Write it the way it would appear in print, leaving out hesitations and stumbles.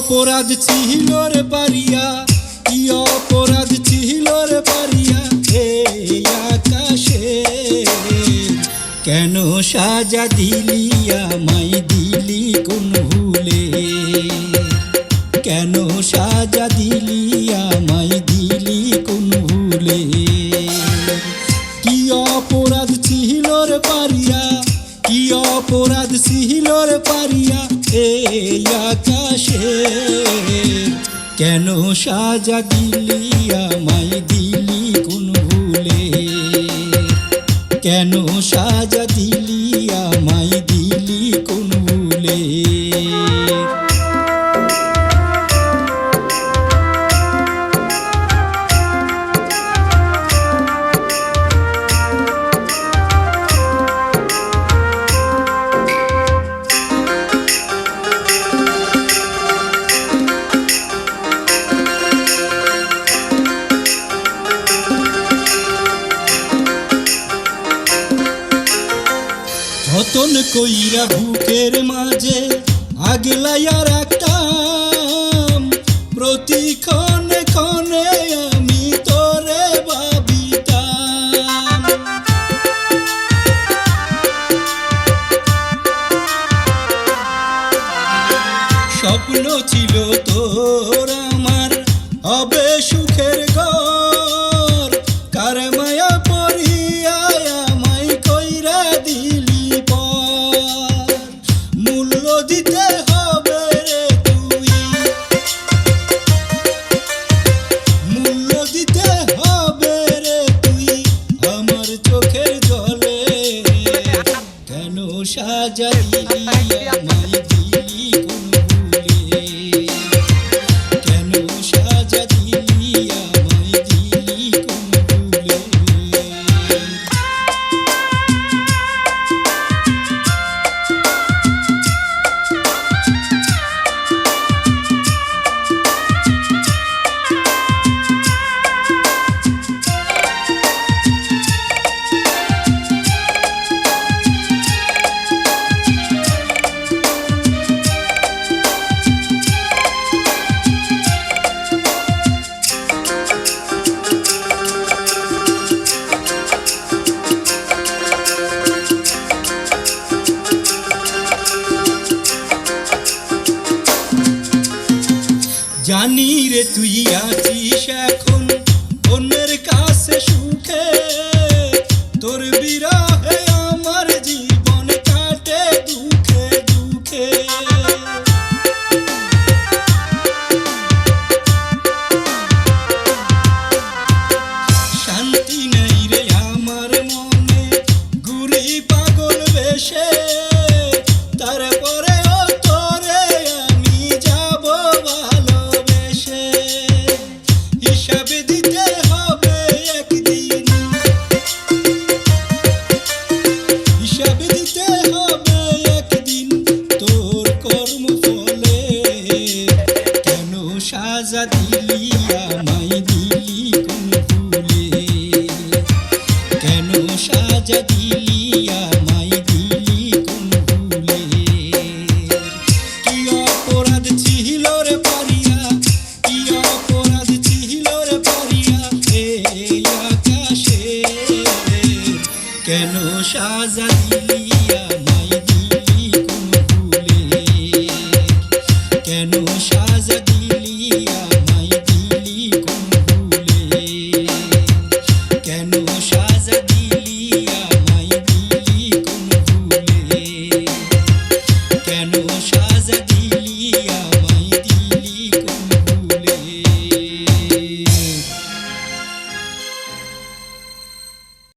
অপরাধ ছিল রে পারিয়া, কি অপরাধ ছিল রে পারিয়া এই আকাশে, কেন সাজা দিলি আমায় দিলি কোন ভুলে, কেন সাজা দিলি আমায় দিলি কোন ভুলে। কি অপরাধ ছিল রে পারিয়া, কি অপরাধ ছিল রে পারিয়া এই আকাশে, কেন সাজা দিলি আমায় দিলি কোন ভুলে, কেন সাজা দিলি আমায় দিলি কোন ভুলে। যতন কইরা বুকের মাঝে আগলাইয়া রাখতাম, প্রতি ক্ষণে ক্ষণে আমি তোরে ভাবিতাম। স্বপ্ন ছিল তোর আমার হবে সুখের ঘর, কার মায়া পড়িয়া আমায় কইরা দিলি পর, মূল্য দিতে হবে রে তুই, মূল্য দিতে হবে রে তুই আমার চোখের জলে, কেন সাজা দিলি আমায় দিলি কোন ভুলে, কেন সাজা দিলি আমায় দিলি কোন ভুলে। জানি রে তুই আছিস এখন অন্যের কাছে সুখে, তোর বিরহে আমার জীবন কাটে দুঃখে দুঃখে। শান্তি নাই রে আমার মনে ঘুরি পাগল বেশে, তারপরে তোরে আমি যাব ভালোবেসে, হিসাব দিতে হবে একদিন, হিসাব দিতে হবে একদিন তোর কর্মফলে, কেন সাজা দিলি আমায় দিলি